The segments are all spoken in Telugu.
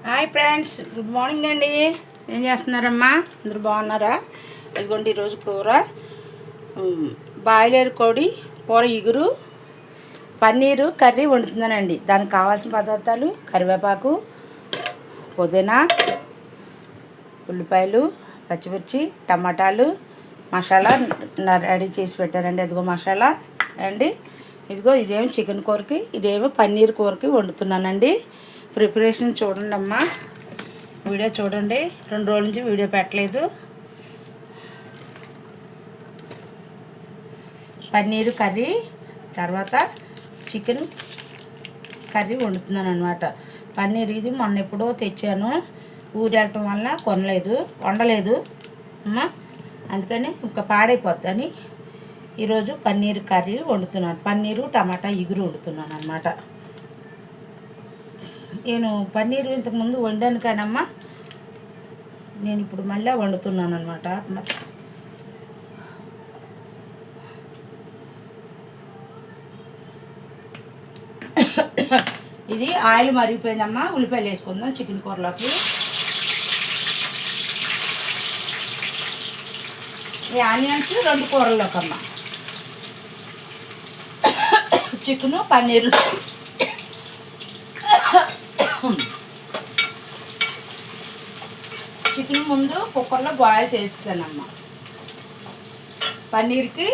హాయ్ ఫ్రెండ్స్, గుడ్ మార్నింగ్ అండి. ఏం చేస్తున్నారమ్మా? అందరు బాగున్నారా? ఇదిగోండి ఈరోజు కూర బాయిలర్ కోడి కూర, ఇగురు, పన్నీరు కర్రీ వండుతున్నానండి. దానికి కావాల్సిన పదార్థాలు: కరివేపాకు, పుదీనా, ఉల్లిపాయలు, పచ్చిమిర్చి, టమాటాలు, మసాలా రెడీ చేసి పెట్టానండి. అదిగో మసాలా అండి. ఇదిగో ఇదేమో చికెన్ కూరకి, ఇదేమో పన్నీర్ కూరకి వండుతున్నానండి. ప్రిపరేషన్ చూడండి అమ్మా, వీడియో చూడండి. 2 రోజుల నుంచి వీడియో పెట్టలేదు. పన్నీరు కర్రీ, తర్వాత చికెన్ కర్రీ వండుతున్నాను అనమాట. పన్నీర్ ఇది మొన్న ఎప్పుడో తెచ్చాను, ఊరు వెళ్ళటం వల్ల వండలేదు అమ్మా, అందుకని ఇంకా పాడైపోద్దని ఈరోజు పన్నీర్ కర్రీ వండుతున్నాను. పన్నీరు టమాటా ఇగురు వండుతున్నాను అనమాట. నేను పన్నీరు ఇంతకుముందు వండాను కానమ్మా, నేను ఇప్పుడు మళ్ళీ వండుతున్నాను అనమాట. ఇది ఆయిల్ మరిగిపోయిందమ్మా. ఉల్లిపాయలు వేసుకుందాం చికెన్ కూరలోకి. ఈ ఆనియన్స్ 2 కూరల్లోకి అమ్మా. చికెను పన్నీరు చికెన్ ముందు కుక్కర్లో బాయిల్ చేస్తానమ్మా. పన్నీర్కి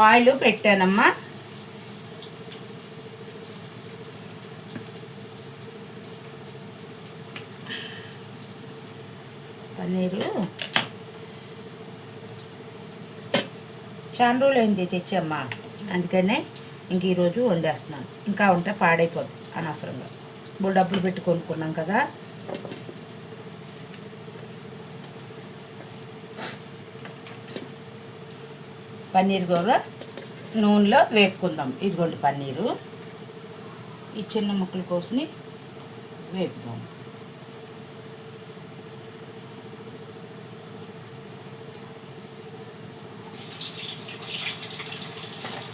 ఆయిల్ పెట్టానమ్మా. పన్నీరు చాలా రోజులు అయింది తెచ్చమ్మా, అందుకనే ఇంక ఈరోజు వండేస్తున్నాను. ఇంకా ఉంటే పాడైపోద్ది అనవసరంగా. ఇప్పుడు డబ్బులు పెట్టి కొనుక్కున్నాం కదా. పన్నీర్ కూర నూనెలో వేపుకుందాం. ఇదిగోండి పన్నీరు, ఈ చిన్న ముక్కలు కోసుని వేపుదాం.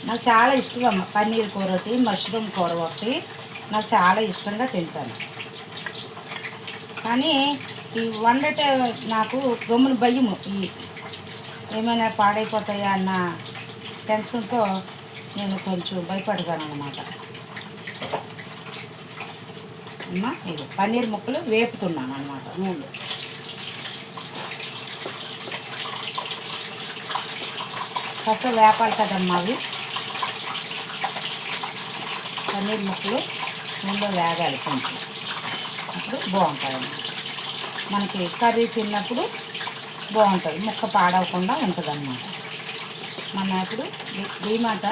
నాకు చాలా ఇష్టం అమ్మ పన్నీర్ కూర ఒకటి, మష్రూమ్ కూర ఒకటి నాకు చాలా ఇష్టంగా తింటాను. కానీ ఈ వండటే నాకు గమ్మున భయము, ఈ ఏమైనా పాడైపోతాయా అన్న టెన్షన్తో నేను కొంచెం భయపడతాను అన్నమాట. అమ్మా ఇది పన్నీర్ ముక్కలు వేపుతున్నాను అన్నమాట నూనెలో. కాస్త వేపాలి కదమ్మా అవి. పన్నీర్ ముక్కలు నూనెలో వేగాలి కొంచెం, అప్పుడు బాగుంటుంది. మనకి కర్రీ తిన్నప్పుడు బాగుంటుంది, ముక్క పాడవకుండా ఉంటుంది అన్నమాట. మన ఇప్పుడు డీమార్ట్లో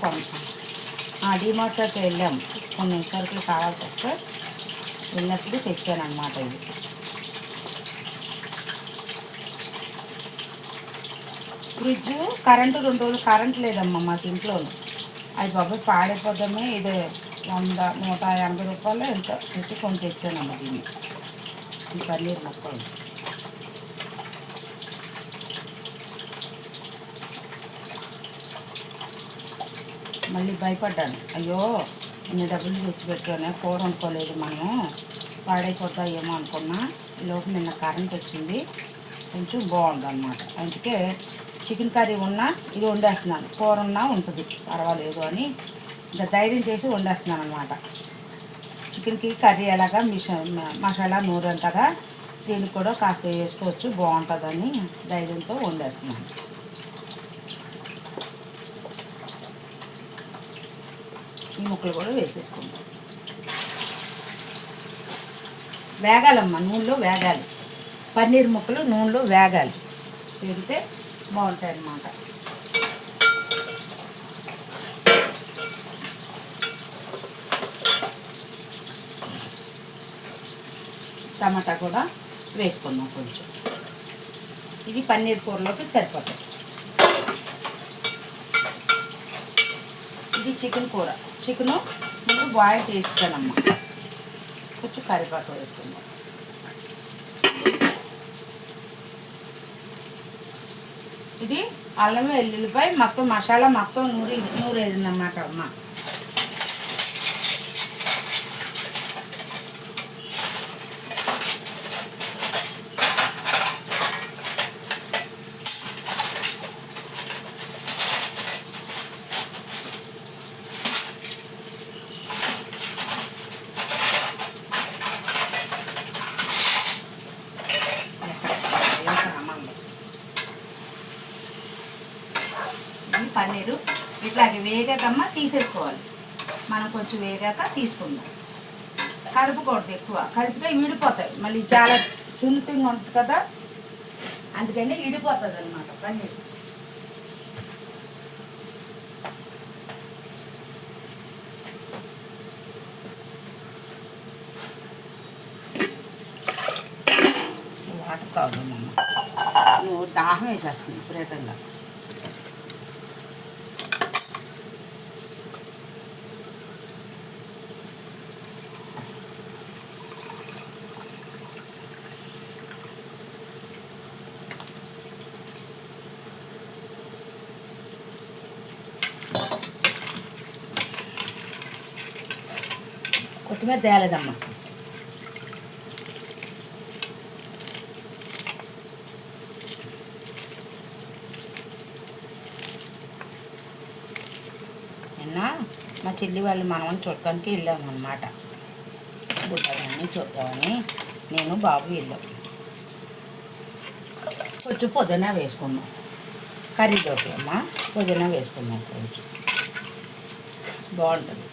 కొంచెం డీమార్ట్లోకి వెళ్ళాము, కొన్ని సరుకులు కావాల్సి వస్తే వెళ్ళినప్పుడు తెచ్చాను అన్నమాట. ఇది ఫ్రిడ్జ్ కరెంటు 2 రోజులు కరెంట్ లేదమ్మా మాకు ఇంట్లోనూ. అది బాబాయ్ పాడైపోద్దామే, ఇది 100-180 రూపాయలు ఎంత పెట్టి కొని తెచ్చానమ్మా దీన్ని, ఈ పన్నీర్ ముక్కలు. మళ్ళీ భయపడ్డాను, అయ్యో ఇన్ని డబ్బులు తెచ్చిపెట్టానే, కూర వండుకోలేదు మనము, పాడైపోతా ఏమో అనుకున్నా. ఈలోపు నిన్న కరెంట్ వచ్చింది, కొంచెం బాగుంది అన్నమాట. అందుకే చికెన్ కర్రీ ఉన్నా ఇది వండేస్తున్నాను, కూర ఉన్నా ఉంటుంది పర్వాలేదు అని ఇంకా ధైర్యం చేసి వండేస్తున్నాను అనమాట. చికెన్కి కర్రీ ఎలాగా మసాలా నూరు అంటగా దీనికి కూడా కాస్త వేసుకోవచ్చు, బాగుంటుందని ధైర్యంతో వండేస్తున్నాను. ఈ ముక్కలు కూడా వేసేసుకుంటాం. వేగాలమ్మా, నూనెలో వేగాలి. పన్నీర్ ముక్కలు నూనెలో వేగాలి, వేగితే బాగుంటాయి అన్నమాట. టమాటా కూడా వేసుకుందాం కొంచెం. ఇది పన్నీర్ కూరలోకి సరిపోతుంది. ఇది చికెన్ కూర. చికెను ముందు బాయిల్ చేస్తానమ్మా. కొంచెం కరివేపాకు వేసుకుందాం. ఇది అల్లం వెల్లుల్లిపాయ మొత్తం మసాలా మొత్తం నూరేదన్నమాట అమ్మ. ఇట్లాగే వేగాకమ్మా తీసేసుకోవాలి. మనం కొంచెం వేగాక తీసుకుందాం. కలుపుకూడదు ఎక్కువ, కలిపితే విడిపోతాయి. మళ్ళీ చాలా సున్నితంగా ఉంటుంది కదా, అందుకని విడిపోతుంది అనమాట పన్నీర్. వాటర్ కావాలమ్మా, నువ్వు దాహం వేసేస్తుంది విపరీతంగా. కొత్తిమీర తేలేదమ్మా. నిన్న మా చెల్లి వాళ్ళు మనమని చూడటానికి వెళ్ళామన్నమాట. బుడ్డని చూద్దామని నేను బాబు వెళ్ళాం. కొంచెం పుదీనా వేసుకున్నాం, కర్రీలోకి అమ్మ పుదీనా వేసుకున్నాం, కొంచెం బాగుంటుంది.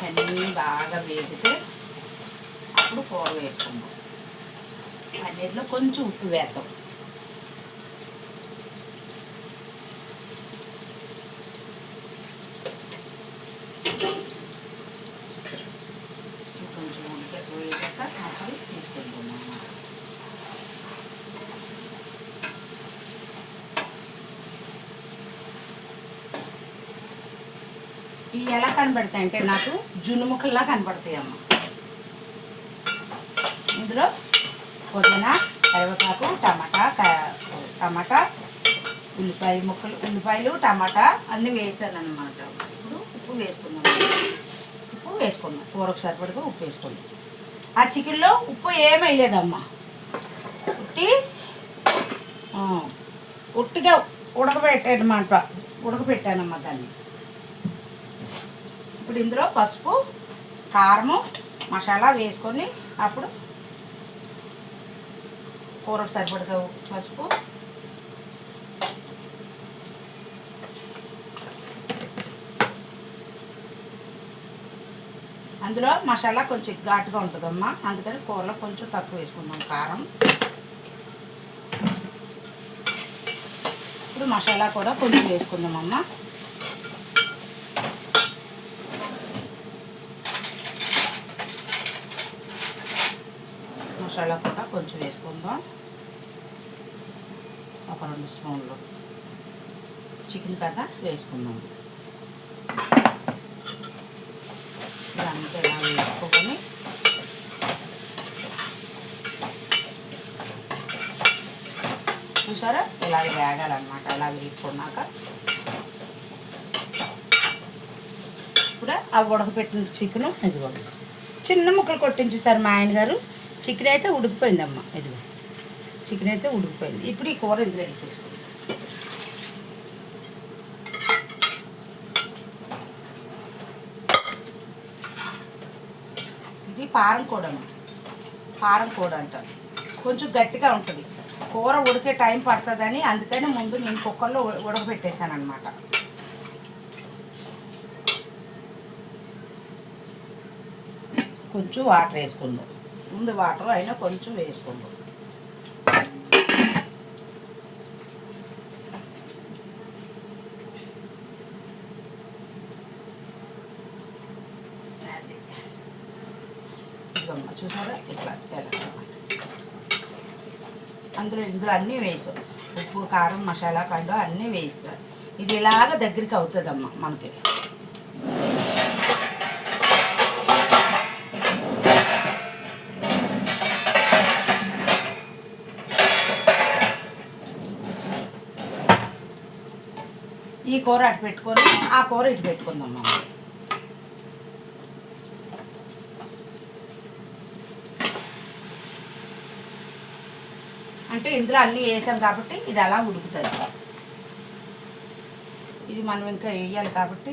అన్నీ బాగా వేగితే అప్పుడు కూర వేసుకుందాం. పన్నీర్లో కొంచెం ఉప్పు వేద్దాం. కొంచెం వేగాక అప్పుడు తీసుకుంటున్నాం. ఇవి ఎలా కనబడతాయి అంటే నాకు జున్ను ముక్కల్లా కనబడతాయి అమ్మ. ఇందులో పుదీనా, కరివేపాకు, టమాటా, ఉల్లిపాయలు, టమాటా అన్నీ వేసాను అన్నమాట. ఇప్పుడు ఉప్పు వేసుకున్నాం. కూరకు సరిపడగా ఉప్పు వేసుకున్నాం. ఆ చికెన్లో ఉప్పు ఏమీ వేయలేదమ్మా, ఉట్టిగా ఉడకబెట్టానమ్మా దాన్ని. ఇప్పుడు ఇందులో పసుపు, కారము, మసాలా వేసుకొని అప్పుడు కూరకు సరిపడగా పసుపు, అందులో మసాలా కొంచెం ఘాటుగా ఉంటుందమ్మా, అందుకని కూరలో కొంచెం తక్కువ వేసుకుందాం కారం. ఇప్పుడు మసాలా కూడా కొంచెం వేసుకుందామమ్మా. మసాలా కూడా కొంచెం వేసుకుందాం, ఒక 2 స్పూన్లు. చికెన్ కదా వేసుకుందాం. ఇదంతా ఇలా వేసుకొని చూసారా ఇలాగ వేగాలన్నమాట. అలా వేసుకున్నాక ఇప్పుడు ఆ ఉడకపెట్టిన చికెను ఇదిగోండి, చిన్న ముక్కలు కొట్టించేసారు మా ఆయన గారు. చికెన్ అయితే ఉడికిపోయిందమ్మా, ఇదిగో చికెన్ అయితే ఉడికిపోయింది. ఇప్పుడు ఈ కూర ఇందులో వేసేస్తుంది. ఇది పారం కూడా అంటారు. కొంచెం గట్టిగా ఉంటుంది కూర, ఉడికే టైం పడుతుందని అందుకని ముందు నేను కుక్కర్లో ఉడకబెట్టేశాను అనమాట. కొంచెం వాటర్ వేసుకుందాం. ముందు వాటర్ అయినా కొంచెం వేసుకుందాం. చూసారా ఇట్లా ఇందులో అన్నీ వేసాం. ఉప్పు, కారం, మసాలా, కడ్డు అన్నీ వేసాం. ఇది ఇలాగ దగ్గరికి అవుతుందమ్మా మనకి. ఈ కూర అటు పెట్టుకొని ఆ కూర ఇటు పెట్టుకుందాం మనం. అంటే ఇందులో అన్నీ వేసాం కాబట్టి ఇది అలా ఉడుకుతుంది. ఇది మనం ఇంకా వేయాలి కాబట్టి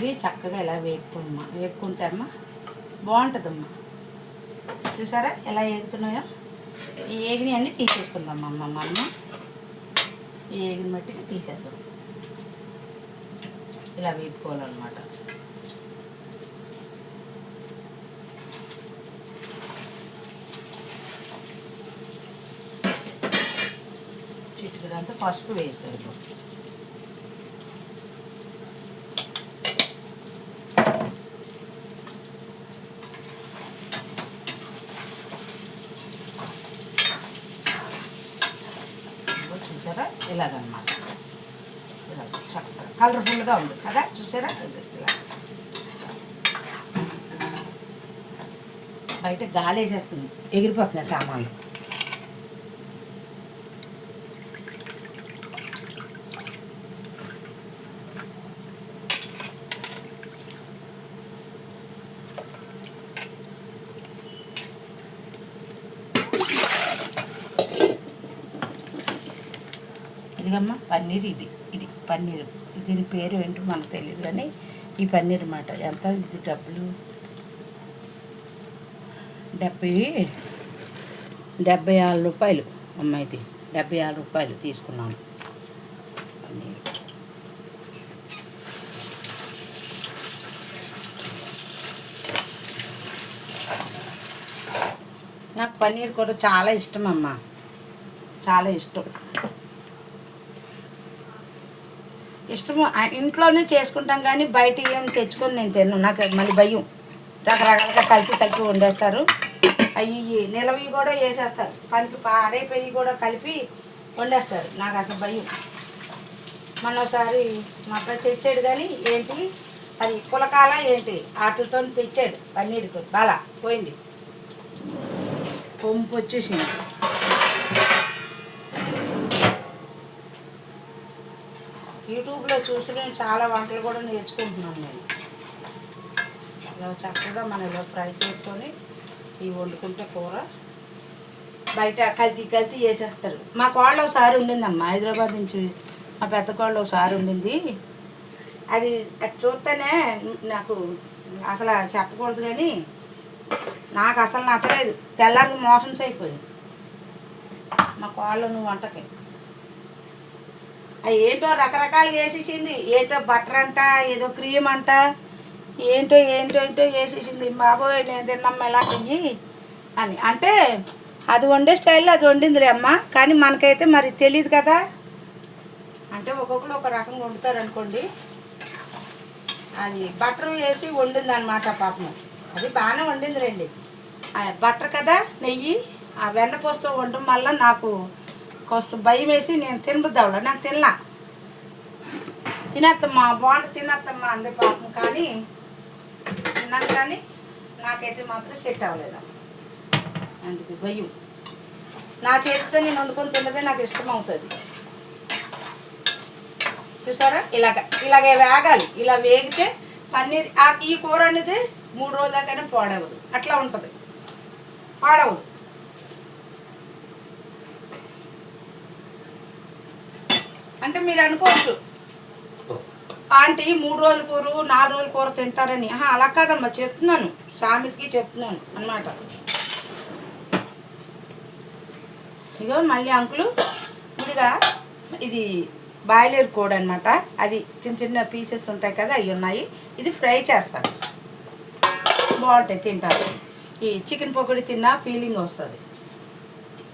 ఇవి చక్కగా ఇలా వేపుకోమ్మా, వేపుకుంటే అమ్మ బాగుంటుందమ్మా. చూసారా ఎలా ఏగుతున్నాయో? ఈ ఏగిని అన్నీ తీసేసుకుందామమ్మ మనము. ఈ ఏగిని మట్టికి తీసేద్దాం. ఇలా వేపుకోవాలన్నమాట. చిటికడంతా పసుపు వేసారు. చూసారా ఇలాగన్నమాట. ఇలా చక్కగా కలర్ఫుల్గా ఉంది కదా, చూసారా? ఇలా బయట గాలి వేసేస్తుంది, ఎగిరిపోతున్నాయి సామాన్లు. ఇదిగమ్మా పన్నీర్, ఇది పన్నీరు. దీని పేరు ఏంటో మనకు తెలియదు కానీ ఈ పన్నీర్ అన్నమాట. ఎంత ఇది డబ్బులు? 76 రూపాయలు అమ్మ. ఇది 76 రూపాయలు తీసుకున్నాను పన్నీర్. నాకు పన్నీర్ కూడా చాలా ఇష్టం అమ్మ, చాలా ఇష్టం. ఇష్టము ఇంట్లోనే చేసుకుంటాం కానీ బయట ఏం తెచ్చుకొని నేను తిన్ను. నాకు మళ్ళీ భయం. రకరకాలుగా కలిపి వండేస్తారు. అవి నిలవి కూడా వేసేస్తారు, పనికి పాడైపోయి కూడా కలిపి వండేస్తారు. నాకు అసలు భయం. మొన్న ఒకసారి మా అబ్బాయి తెచ్చాడు కానీ ఏంటి అది కులకాల ఏంటి వాటితో తెచ్చాడు పన్నీరుకు. బాగా పోయింది, పొంపు వచ్చేసింది. యూట్యూబ్లో చూసి నేను చాలా వంటలు కూడా నేర్చుకుంటున్నాను. నేను ఇలా చక్కగా మనం ఇలా ఫ్రై చేసుకొని ఇవి వండుకుంటే కూర. బయట కల్తీ వేసేస్తారు. మా కోళ్ళ ఒకసారి ఉండిందమ్మా, హైదరాబాద్ నుంచి మా పెద్ద కోళ్ళ ఒకసారి ఉండింది. అది చూస్తేనే నాకు అసలు చెప్పకూడదు కానీ నాకు అసలు నచ్చలేదు. తెల్లారికి మోషన్స్ అయిపోయింది మా కోళ్ళను వంటకి. అవి ఏంటో రకరకాలుగా వేసేసింది. ఏంటో బటర్ అంట, ఏదో క్రీమ్ అంట, ఏంటో వేసేసింది. బాబోయ్ నేను తిన్నమ్మ ఇలాంటివి అని. అంటే అది వండే స్టైల్లో అది వండిందిలే అమ్మ, కానీ మనకైతే మరి తెలియదు కదా. అంటే ఒక్కొక్కరు ఒక రకంగా వండుతారు అనుకోండి. అది బటర్ వేసి వండింది అనమాట పాపం. అది బాగానే వండింది రండి. బటర్ కదా, నెయ్యి, ఆ వెన్నపూసతో వండడం వల్ల నాకు కొంచెం భయం వేసి నేను తినబుద్దావులా. నాకు తినేత్తమ్మా బాగుంటుంది, తినేత్తమ్మా అందే పాపం. కానీ తిన్నాను కానీ నాకైతే మాత్రం సెట్ అవ్వలేదు. అందుకు భయం. నా చేతితో నేను వండుకొని తిన్నదే నాకు ఇష్టం అవుతుంది. చూసారా ఇలాగే వేగాలి. ఇలా వేగితే పన్నీర్ ఈ కూర అనేది 3 రోజుల దాకానే పాడవదు. అట్లా ఉంటుంది, పాడవదు. అంటే మీరు అనుకోవచ్చు ఆంటీ 3 రోజుల కూర 4 రోజుల కూర తింటారని. అలా కాదమ్మా, చెప్తున్నాను, సామెతకి చెప్తున్నాను అన్నమాట. ఇగో మళ్ళీ అంకులు విడిగా ఇది బాయిలర్ కోడి అనమాట. అది చిన్న చిన్న పీసెస్ ఉంటాయి కదా, అవి ఉన్నాయి. ఇది ఫ్రై చేస్తాను, బాగుంటాయి తింటారు. ఈ చికెన్ పకోడీ తిన్న ఫీలింగ్ వస్తుంది.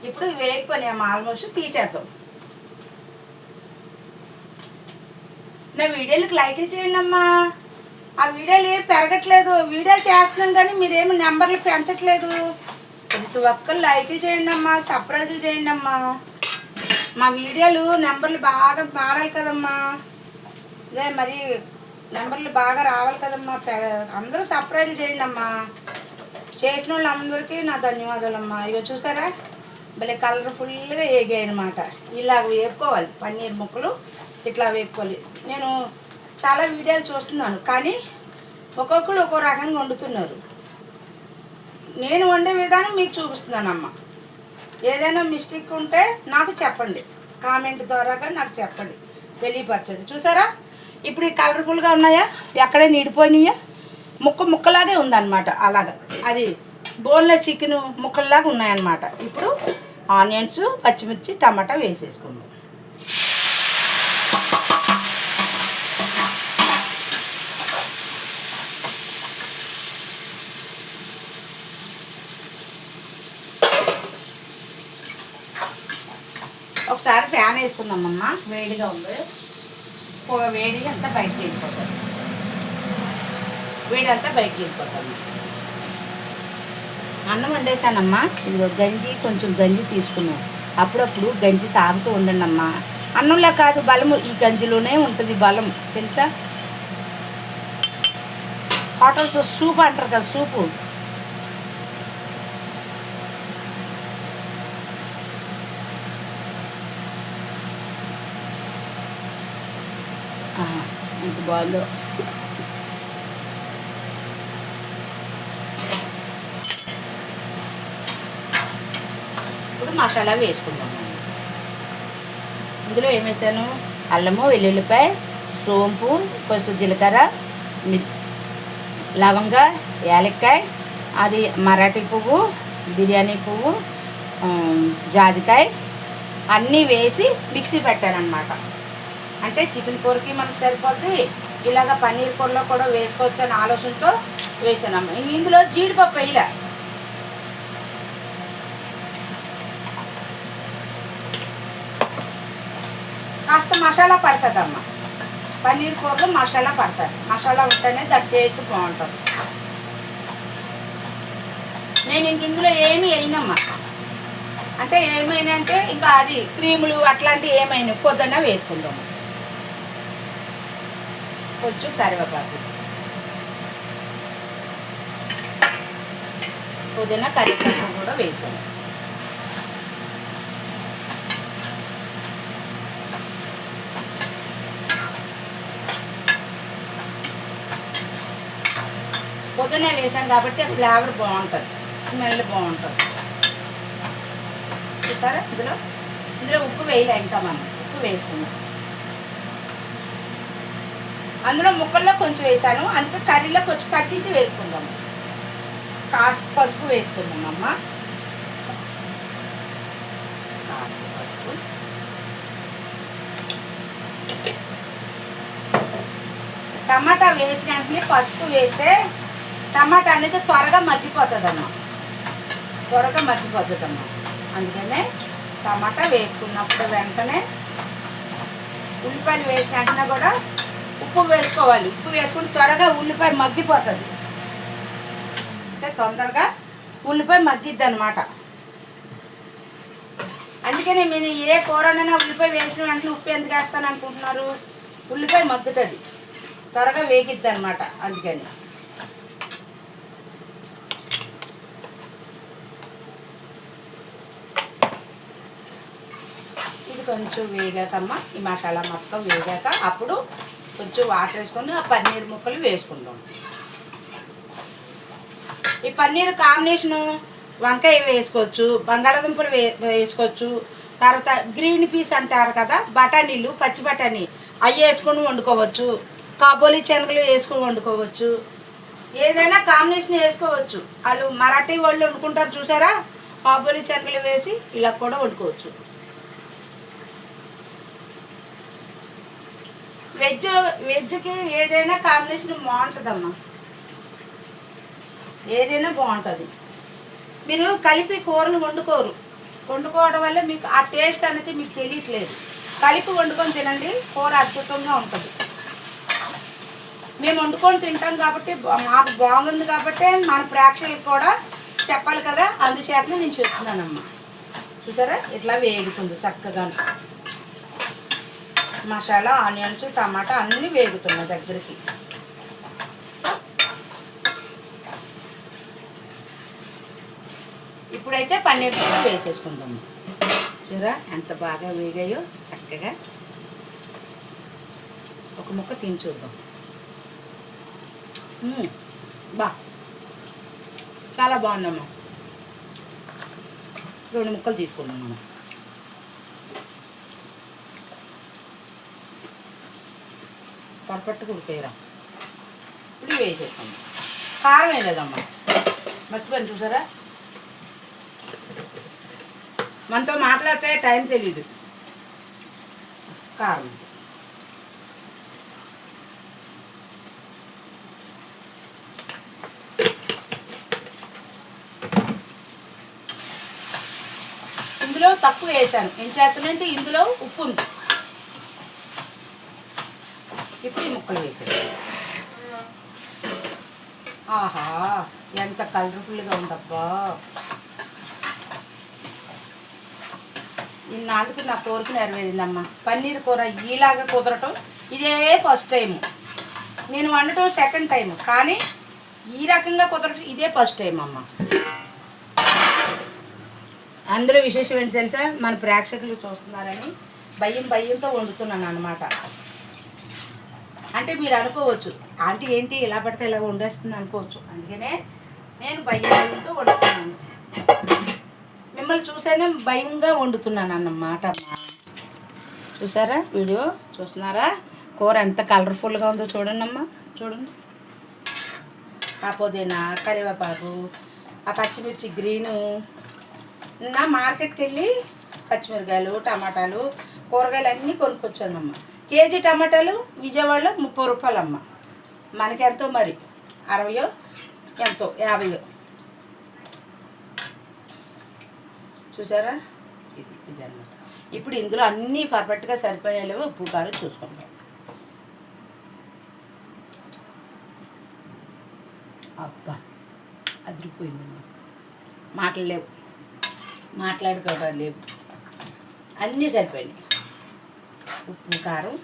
ఇప్పుడు వేగిపోయినాయి ఆల్మోస్ట్, తీసేద్దాం. నా వీడియోలకు లైక్లు చేయండి అమ్మా. ఆ వీడియోలు ఏం పెరగట్లేదు. వీడియోలు చేస్తున్నాను కానీ మీరేమి నెంబర్లు పెంచట్లేదు. ప్రతి ఒక్కరు లైక్లు చేయండి అమ్మా, సబ్స్క్రైబ్లు చేయండి అమ్మా. మా వీడియోలు నెంబర్లు బాగా మారాలి కదమ్మా. అదే మరి నెంబర్లు బాగా రావాలి కదమ్మా. అందరూ సబ్స్క్రైబ్ చేయండి అమ్మా. చేసిన వాళ్ళందరికీ నా ధన్యవాదాలమ్మా. ఇక చూసారా భలే కలర్ఫుల్గా వేగాయి అనమాట. ఇలాగ వేపుకోవాలి పన్నీర్ ముక్కలు, ఇట్లా వేపుకోవాలి. నేను చాలా వీడియోలు చూస్తున్నాను కానీ ఒక్కొక్కరు ఒక్కో రకంగా వండుతున్నారు. నేను వండే విధానం మీకు చూపిస్తున్నానమ్మా. ఏదైనా మిస్టేక్ ఉంటే నాకు చెప్పండి, కామెంట్ ద్వారా నాకు చెప్పండి, తెలియపరచండి. చూసారా ఇప్పుడు ఈ కలర్ఫుల్గా ఉన్నాయా, ఎక్కడే నీడిపోయినాయా, ముక్కలాగే ఉందన్నమాట. అలాగా అది బోన్లెస్ చికెన్ ముక్కల్లాగా ఉన్నాయన్నమాట. ఇప్పుడు ఆనియన్స్, పచ్చిమిర్చి, టమాటా వేసేసుకుందాం. ఒకసారి ఫ్యాన్ వేసుకుందామమ్మా, వేడిగా ఉంది. వేడి అంతా బయటకు వెళ్ళిపోతుంది, వేడి అంతా బయటకు వెళ్ళిపోతుంది. అన్నం వండేసానమ్మా. ఇదిగో గంజి, కొంచెం గంజి తీసుకున్నాం. అప్పుడప్పుడు గంజి తాగుతూ ఉండండి అమ్మా. అన్నంలా కాదు, బలము ఈ గంజిలోనే ఉంటుంది బలం, తెలుసా? హోటల్స్ సూప్ అంటారు కదా, సూపు. ఎంత బాగుందో. ఇప్పుడు మసాలా వేసుకుందాం. ఇందులో ఏం వేసాను? అల్లము, వెల్లుల్లిపాయ, సోంపు, కొంచెం జీలకర్ర, లవంగ, యాలక్కాయ, అది మరాఠీ పువ్వు, బిర్యానీ పువ్వు, జాజికాయ అన్నీ వేసి మిక్సీ పెట్టానమాట. అంటే చికెన్ కూరకి మనకు సరిపోద్ది, ఇలాగ పన్నీర్ కూరలో కూడా వేసుకోవచ్చు అని ఆలోచనతో వేసానమ్మ. ఇందులో జీడిపప్పు వేయలే. కాస్త మసాలా పడుతుందమ్మ, పన్నీర్ కూరలో మసాలా పడుతుంది. మసాలా ఉంటేనే దాని టేస్ట్ బాగుంటుంది. నేను ఇందులో ఏమి వేయనమ్మా. అంటే ఏమైనా అంటే ఇంకా అది క్రీములు అట్లాంటివి ఏమైనా పొద్దున్న వేసుకుందాము. కొంచెం కరివేపాకు, పుదీనా, కరివేపాకు కూడా వేసాను. పుదీనా వేసాం కాబట్టి ఆ ఫ్లేవర్ బాగుంటుంది, స్మెల్ బాగుంటుంది. చూసారా? ఇందులో ఉప్పు వేయలే ఇంకా, మనం ఉప్పు వేసుకున్నాం. అందులో ముక్కల్లో కొంచెం వేసాను, అందుకే కర్రీలో కొంచెం తగ్గించి వేసుకుందాము. కాస్త పసుపు వేసుకుందాం అమ్మ. పసుపు, టమాటా వేసిన వెంటనే పసుపు వేస్తే టమాటా అనేది త్వరగా మగ్గిపోతుందమ్మా, త్వరగా మగ్గిపోతుందమ్మా. అందుకనే టమాటా వేసుకున్నప్పుడు వెంటనే ఉల్లిపాయలు వేసిన వెంటనే కూడా ఉప్పు వేసుకోవాలి. ఉప్పు వేసుకుని త్వరగా ఉల్లిపాయ మగ్గిపోతుంది, అంటే తొందరగా ఉల్లిపాయ మగ్గిద్ది అనమాట. అందుకని నేను ఏ కూరనైనా ఉల్లిపాయ వేసిన వెంటనే ఉప్పు ఎందుకు వేస్తాను అనుకుంటున్నారు? ఉల్లిపాయ మగ్గుతుంది, త్వరగా వేగిద్ది అనమాట. అందుకని ఇది కొంచెం వేగాకమ్మా, ఈ మసాలా మొత్తం వేగాక అప్పుడు కొంచెం వాటర్ వేసుకొని ఆ పన్నీర్ ముక్కలు వేసుకుందాం. ఈ పన్నీర్ కాంబినేషను వంకాయ వేసుకోవచ్చు, బంగాళాదుంపలు వేసుకోవచ్చు, తర్వాత గ్రీన్ పీస్ అంటారు కదా, బఠానీలు, పచ్చి బఠానీ అవి వేసుకొని వండుకోవచ్చు, కాబోలి శనగలు వేసుకొని వండుకోవచ్చు. ఏదైనా కాంబినేషన్ వేసుకోవచ్చు. వాళ్ళు మరాఠీ వాళ్ళు వండుకుంటారు చూసారా, కాబోలి శనగలు వేసి ఇలా కూడా వండుకోవచ్చు. వెజ్కి ఏదైనా కాంబినేషన్ బాగుంటుందమ్మా, ఏదైనా బాగుంటుంది. మీరు కలిపి కూరలు వండుకోవడం వల్ల మీకు ఆ టేస్ట్ అనేది మీకు తెలియట్లేదు. కలిపి వండుకొని తినండి, కూర అద్భుతంగా ఉంటుంది. మేము వండుకొని తింటాం కాబట్టి మాకు బాగుంది కాబట్టి మన ప్రేక్షకులకు కూడా చెప్పాలి కదా, అందుచేతనే నేను చెప్తున్నానమ్మా. చూసారా ఇట్లా వేగుతుంది చక్కగా, మసాలా, ఆనియన్స్, టమాటా అన్నీ వేగుతున్నాయి దగ్గరికి. ఇప్పుడైతే పన్నీర్ వేసేసుకుందాము. చూరా ఎంత బాగా వేగాయో చక్కగా. ఒక ముక్క తిని చూద్దాం. చాలా బాగుందమ్మా. 2 ముక్కలు తీసుకున్నాం మనం. పర్ఫెక్ట్గా ఉడికేయరా. ఇప్పుడు వేసేసాము. కారం వేయలేదమ్మా, మర్చిపోయాను. చూసారా, మనతో మాట్లాడితే టైం తెలీదు. కారం ఇందులో తక్కువ వేసాను. ఏం చేస్తానంటే ఇందులో ఉప్పు ఉంది. ఇప్పుడు ఈ ముక్కలు వేసాను. ఆహా, ఎంత కలర్ఫుల్గా ఉందబ్బా. ఇన్నాళ్ళకి నా కోరిక నెరవేరిందమ్మా. పన్నీర్ కూర ఈలాగా కుదరటం ఇదే ఫస్ట్ టైము. నేను వండటం సెకండ్ టైం, కానీ ఈ రకంగా కుదరటం ఇదే ఫస్ట్ టైం అమ్మ. అందులో విశేషం ఏంటి తెలుసా, మన ప్రేక్షకులు చూస్తున్నారని భయంతో వండుతున్నాను అనమాట. అంటే మీరు అనుకోవచ్చు, ఆంటీ ఏంటి ఇలా పడితే ఇలా వండేస్తుంది అనుకోవచ్చు. అందుకనే నేను భయంతో వండుతున్నాను. మిమ్మల్ని చూసానే భయంగా వండుతున్నాను అన్నమాట అమ్మా. చూసారా, వీడియో చూస్తున్నారా, కూర ఎంత కలర్ఫుల్గా ఉందో చూడండి అమ్మా. చూడండి, ఆ పుదీనా, కరివేపాకు, ఆ పచ్చిమిర్చి గ్రీను. నిన్న మార్కెట్కి వెళ్ళి పచ్చిమిరకాయలు, టమాటాలు, కూరగాయలు అన్నీ కొనుక్కొచ్చానమ్మ. కేజీ టమాటాలు విజయవాడలో 30 రూపాయలు అమ్మ. మనకి ఎంతో మరి 60 ఎంతో 50. చూసారా, ఇది అన్నమాట. ఇప్పుడు ఇందులో అన్నీ పర్ఫెక్ట్గా సరిపోయేలేవో ఉప్పు కారం చూసుకుంటాం. అబ్బా, అదిరిపోయిందమ్మా. మాటలు లేవు, మాట్లాడుకోవడం లేవు. అన్నీ సరిపోయినాయి. ఉప్పు కారం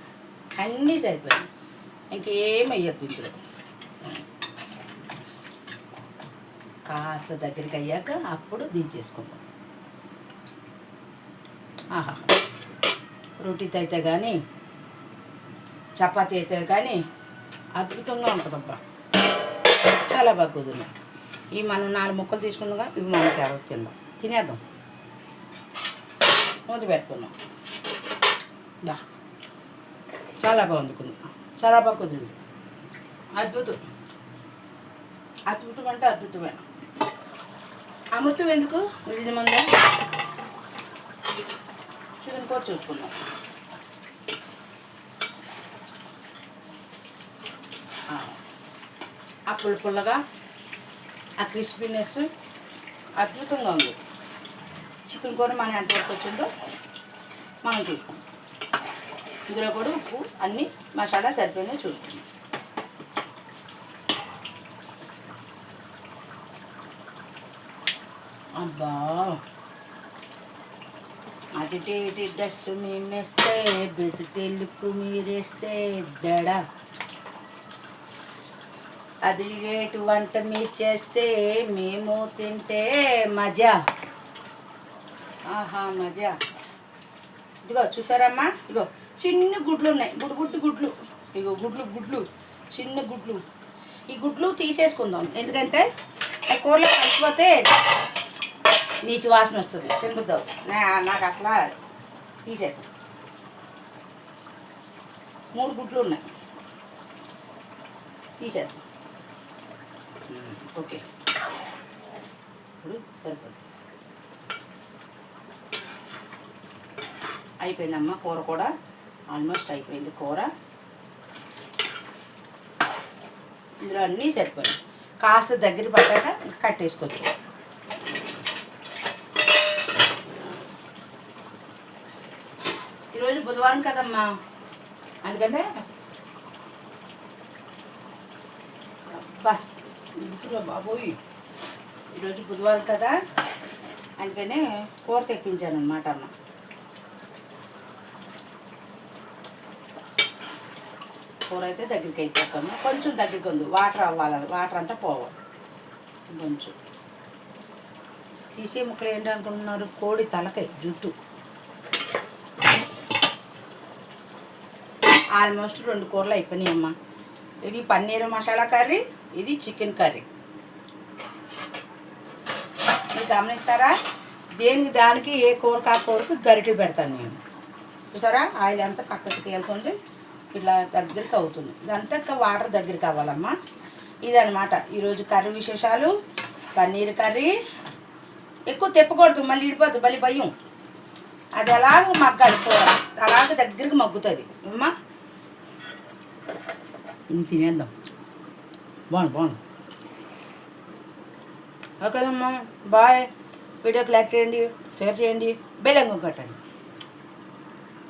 అన్నీ సరిపోయినాయి. ఇంకేం వేయద్దు ఇందులో. కాస్త దగ్గరికి అయ్యాక అప్పుడు దించేసుకుందాం. ఆహా, రోటీతో అయితే కానీ చపాతీ అయితే కానీ అద్భుతంగా ఉంటుందబ్బా. చాలా బాగా కుదిరినాయి. ఇవి మనం 4 ముక్కలు తీసుకుందాం. ఇవి మనకి ఎవరికి తిందాం, తినేద్దాం. మూత పెట్టుకుందాం. బా, చాలా బాగుంది, చాలా బాగా కుదిరింది. అద్భుతం, అద్భుతం అంటే అద్భుతమే. అమృతం ఎందుకు ఇది ముందే చికెన్ కూర చూసుకుందాం. ఆ పుల్లగా, ఆ క్రిస్పీనెస్ అద్భుతంగా ఉంది. చికెన్ కూర మనం ఎంతవరకు వచ్చిందో మనం చూసుకుందాం. ఇందులో కూడా ఉప్పు అన్నీ మసాలా సరిపోయినాయి చూసుకుందాం. అబ్బా, అదిటి ఇటు డ్రెస్సు మేమేస్తే బెదిటెళ్ళుకు మీరేస్తే దడా. అది రేటు వంట మీరు చేస్తే మేము తింటే మజా. ఆహా, మజా. ఇదిగో చూసారమ్మా, ఇగో చిన్న గుడ్లు ఉన్నాయి, గుడ్లు. ఇగో గుడ్లు చిన్న గుడ్లు. ఈ గుడ్లు తీసేసుకుందాం, ఎందుకంటే ఆ కూరలో కలిసిపోతే నీచు వాసన వస్తుంది, తినబుద్దావు. నాకు అసలు తీసేద్దాం. 3 గుడ్లు ఉన్నాయి, తీసేద్దాం. ఓకే, ఇప్పుడు సరిపోతుంది. అయిపోయిందమ్మా కూర కూడా, ఆల్మోస్ట్ అయిపోయింది కూర. ఇందులో అన్నీ సరిపోయింది. కాస్త దగ్గర పడ్డాక కట్టేసుకోవచ్చు. ఈరోజు బుధవారం కదమ్మా, అందుకంటే అబ్బా బాబోయ్, ఈరోజు బుధవారం కదా, అందుకనే కూర తెప్పించాను అనమాట అమ్మ. కూర అయితే దగ్గరికి అయిపోతాము. కొంచెం దగ్గరికి ఉంది, వాటర్ అవ్వాలి, వాటర్ అంతా పోవాలి. కొంచెం తీసే ముక్కలు ఏంటి అనుకుంటున్నారు, కోడి తలకాయ జుట్టు. ఆల్మోస్ట్ 2 కూరలు అయిపోయినాయి అమ్మ. ఇది పన్నీర్ మసాలా కర్రీ, ఇది చికెన్ కర్రీ. మీరు గమనిస్తారా, దానికి ఏ కూరకు ఆ కూరకు గరిటెలు పెడతాను నేను. చూసారా, ఆయిల్ అంతా పక్కకి తేలుతుంది. ఇట్లా దగ్గరికి అవుతుంది. ఇదంతా వాటర్ దగ్గరికి అవ్వాలమ్మా. ఇదనమాట ఈరోజు కర్రీ విశేషాలు. పన్నీర్ కర్రీ ఎక్కువ తిప్పకూడదు, మళ్ళీ ఇడిపోద్దు, మళ్ళీ భయం. అది ఎలాగ మగ్గాలి, కూర అలాగ దగ్గరికి మగ్గుతుంది అమ్మా. తినేద్దాం. బాగుంది. ఓకేనమ్మా, బాయ్. వీడియోకి లైక్ చేయండి, షేర్ చేయండి, బెల్ ఐకాన్ కొట్టండి.